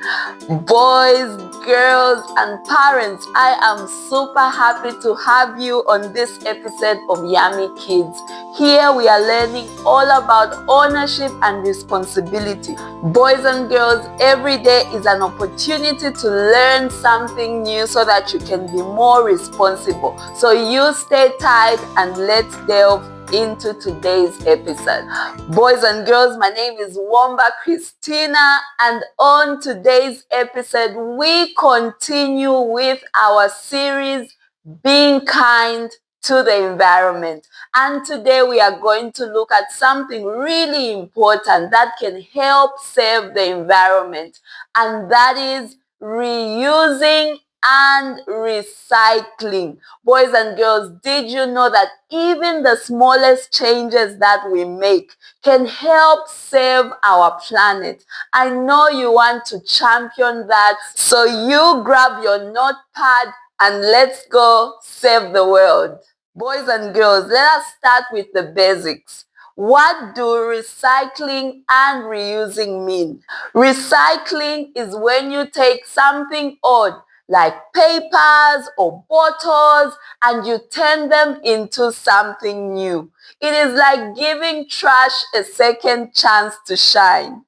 Boys, girls, and parents, I am super happy to have you on this episode of Yami Kids. Here we are learning all about ownership and responsibility. Boys and girls, every day is an opportunity to learn something new so that you can be more responsible. So you stay tight and let's delve into today's episode. Boys and girls, my name is Womba Christina, and on today's episode we continue with our series Being Kind to the Environment. And today we are going to look at something really important that can help save the environment, and that is reusing and recycling. Boys and girls, did you know that even the smallest changes that we make can help save our planet? I know you want to champion that, so you grab your notepad and let's go save the world. Boys and girls, let us start with the basics. What do recycling and reusing mean? Recycling is when you take something old, like papers or bottles, and you turn them into something new. It is like giving trash a second chance to shine.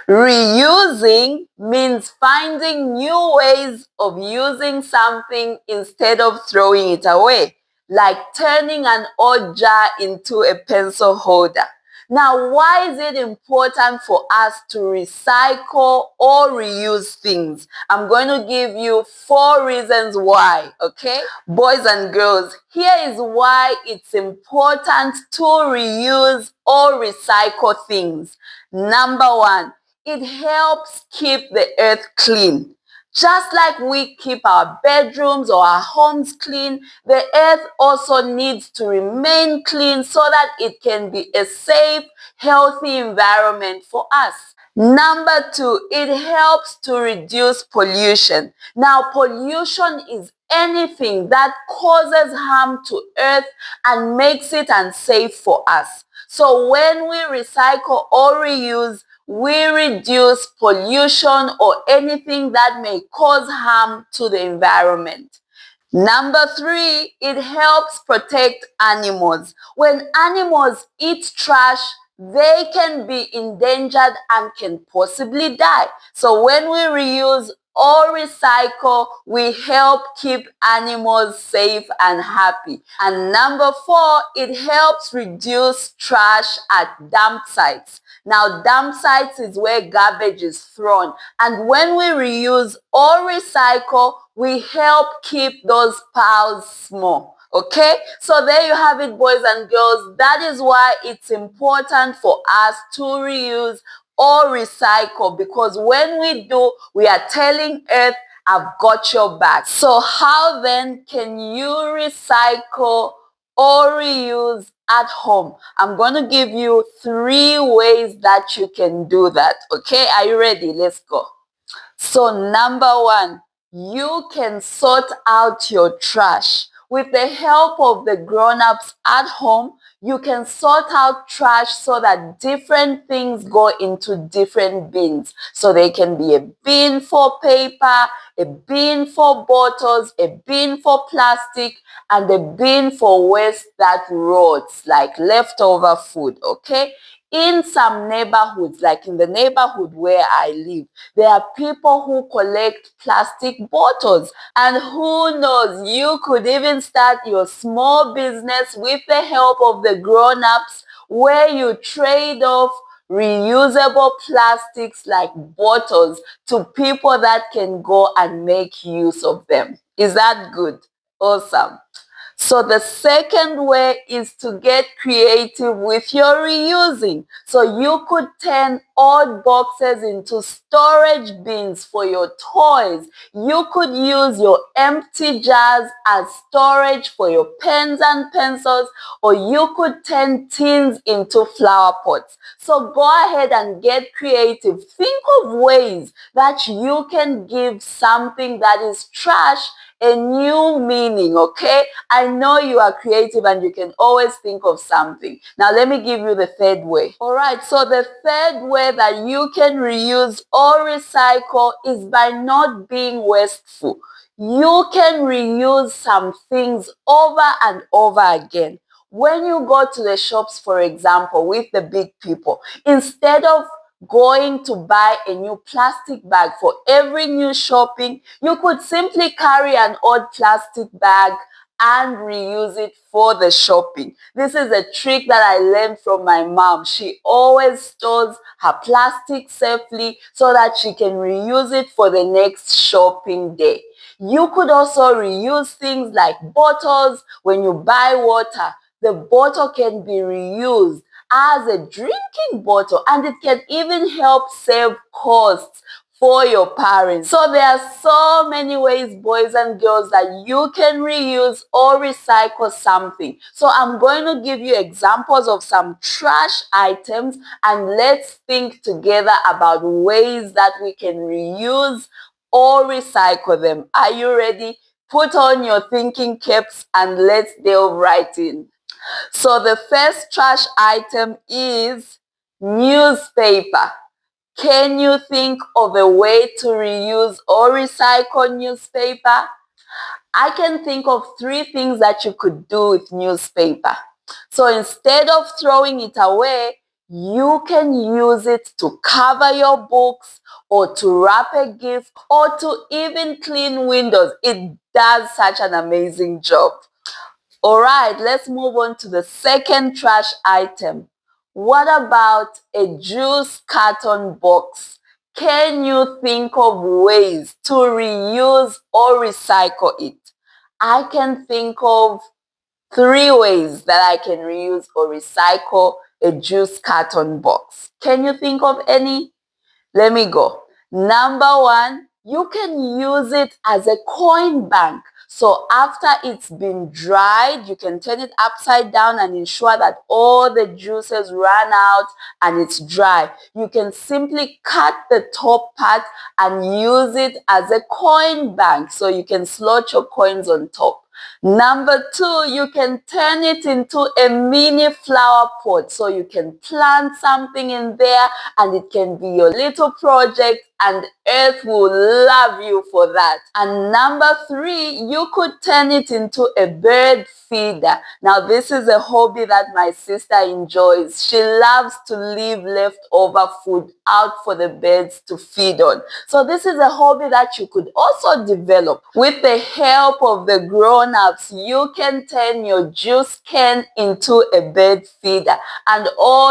Reusing means finding new ways of using something instead of throwing it away, like turning an old jar into a pencil holder. Now, why is it important for us to recycle or reuse things? I'm going to give you 4 reasons why, okay? Boys and girls, here is why it's important to reuse or recycle things. Number 1, it helps keep the earth clean. Just like we keep our bedrooms or our homes clean, the earth also needs to remain clean so that it can be a safe, healthy environment for us. Number 2, it helps to reduce pollution. Now, pollution is anything that causes harm to earth and makes it unsafe for us. So when we recycle or reuse, we reduce pollution or anything that may cause harm to the environment. Number 3, it helps protect animals. When animals eat trash, they can be endangered and can possibly die. So when we reuse or recycle, we help keep animals safe and happy. And number 4, it helps reduce trash at dump sites. Now, dump sites is where garbage is thrown. And when we reuse or recycle, we help keep those piles small. Okay, so there you have it, boys and girls. That is why it's important for us to reuse or recycle, because when we do, we are telling Earth, I've got your back. So how then can you recycle or reuse at home? I'm going to give you 3 ways that you can do that. Okay, are you ready? Let's go. So number 1, you can sort out your trash. With the help of the grown-ups at home, you can sort out trash so that different things go into different bins. So there can be a bin for paper, a bin for bottles, a bin for plastic, and a bin for waste that rots, like leftover food, okay? In some neighborhoods, like in the neighborhood where I live, there are people who collect plastic bottles. And who knows, you could even start your small business with the help of the grown-ups, where you trade off reusable plastics like bottles to people that can go and make use of them. Is that good? Awesome. So the second way is to get creative with your reusing. So you could turn old boxes into storage bins for your toys. You could use your empty jars as storage for your pens and pencils, or you could turn tins into flower pots. So go ahead and get creative. Think of ways that you can give something that is trash a new meaning, okay? I know you are creative and you can always think of something. Now let me give you the third way. All right, so the third way way that you can reuse or recycle is by not being wasteful. You can reuse some things over and over again. When you go to the shops, for example, with the big people, instead of going to buy a new plastic bag for every new shopping, you could simply carry an old plastic bag and reuse it for the shopping. This is a trick that I learned from my mom. She always stores her plastic safely so that she can reuse it for the next shopping day. You could also reuse things like bottles. When you buy water, the bottle can be reused as a drinking bottle, and it can even help save costs for your parents. So there are so many ways, boys and girls, that you can reuse or recycle something. So I'm going to give you examples of some trash items, and let's think together about ways that we can reuse or recycle them. Are you ready? Put on your thinking caps and let's delve right in. So the first trash item is newspaper. Can you think of a way to reuse or recycle newspaper? I can think of 3 things that you could do with newspaper. So instead of throwing it away, you can use it to cover your books or to wrap a gift or to even clean windows. It does such an amazing job. All right, let's move on to the second trash item. What about a juice carton box? Can you think of ways to reuse or recycle it? I can think of 3 ways that I can reuse or recycle a juice carton box. Can you think of any? Let me go. Number 1, you can use it as a coin bank. So after it's been dried, you can turn it upside down and ensure that all the juices run out and it's dry. You can simply cut the top part and use it as a coin bank, so you can slot your coins on top. Number 2, you can turn it into a mini flower pot, so you can plant something in there and it can be your little project, and Earth will love you for that. And number 3, you could turn it into a bird feeder. Now this is a hobby that my sister enjoys. She loves to leave leftover food out for the birds to feed on. So this is a hobby that you could also develop. With the help of the grown-ups, you can turn your juice can into a bird feeder, and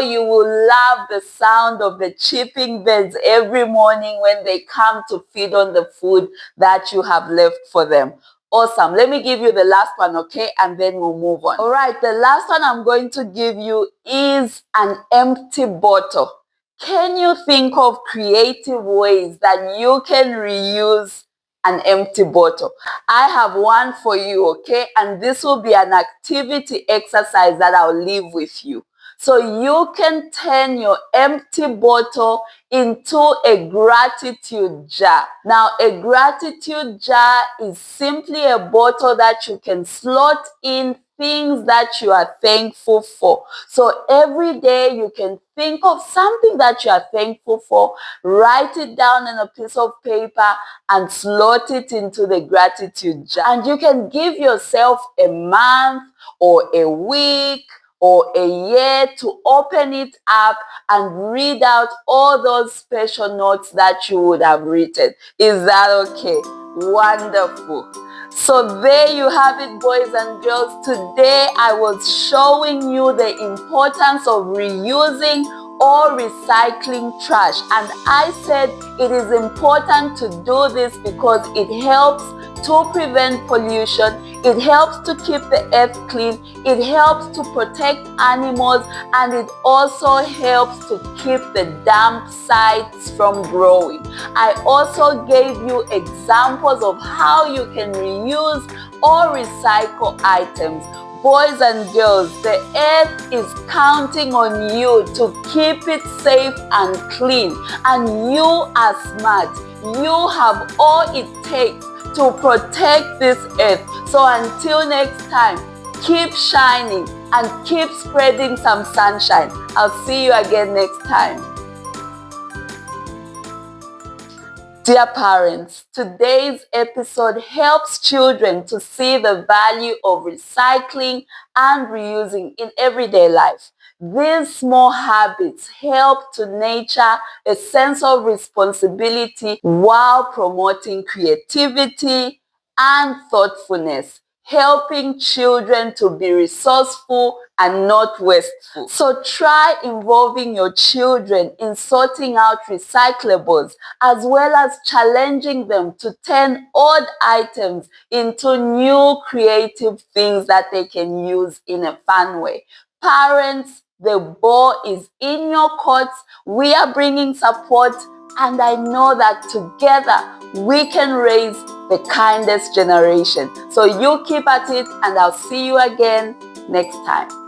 you will love the sound of the chirping birds every morning when they come to feed on the food that you have left for them. Awesome. Let me give you the last one, okay? And then we'll move on. All right, the last one I'm going to give you is an empty bottle. Can you think of creative ways that you can reuse an empty bottle? I have one for you, okay? And this will be an activity exercise that I'll leave with you. So you can turn your empty bottle into a gratitude jar. Now, a gratitude jar is simply a bottle that you can slot in things that you are thankful for. So every day you can think of something that you are thankful for, write it down on a piece of paper and slot it into the gratitude jar. And you can give yourself a month or a week or a year to open it up and read out all those special notes that you would have written. Is that okay? Wonderful. So there you have it, boys and girls. Today I was showing you the importance of reusing or recycling trash, and I said it is important to do this because it helps to prevent pollution, it helps to keep the earth clean, it helps to protect animals, and it also helps to keep the damp sites from growing. I also gave you examples of how you can reuse or recycle items. Boys and girls, the earth is counting on you to keep it safe and clean, and you are smart. You have all it takes to protect this earth. So until next time, keep shining and keep spreading some sunshine. I'll see you again next time. Dear parents, today's episode helps children to see the value of recycling and reusing in everyday life. These small habits help to nurture a sense of responsibility while promoting creativity and thoughtfulness, helping children to be resourceful and not wasteful. So try involving your children in sorting out recyclables, as well as challenging them to turn old items into new creative things that they can use in a fun way. Parents, the ball is in your courts. We are bringing support, and I know that together we can raise the kindest generation. So you keep at it, and I'll see you again next time.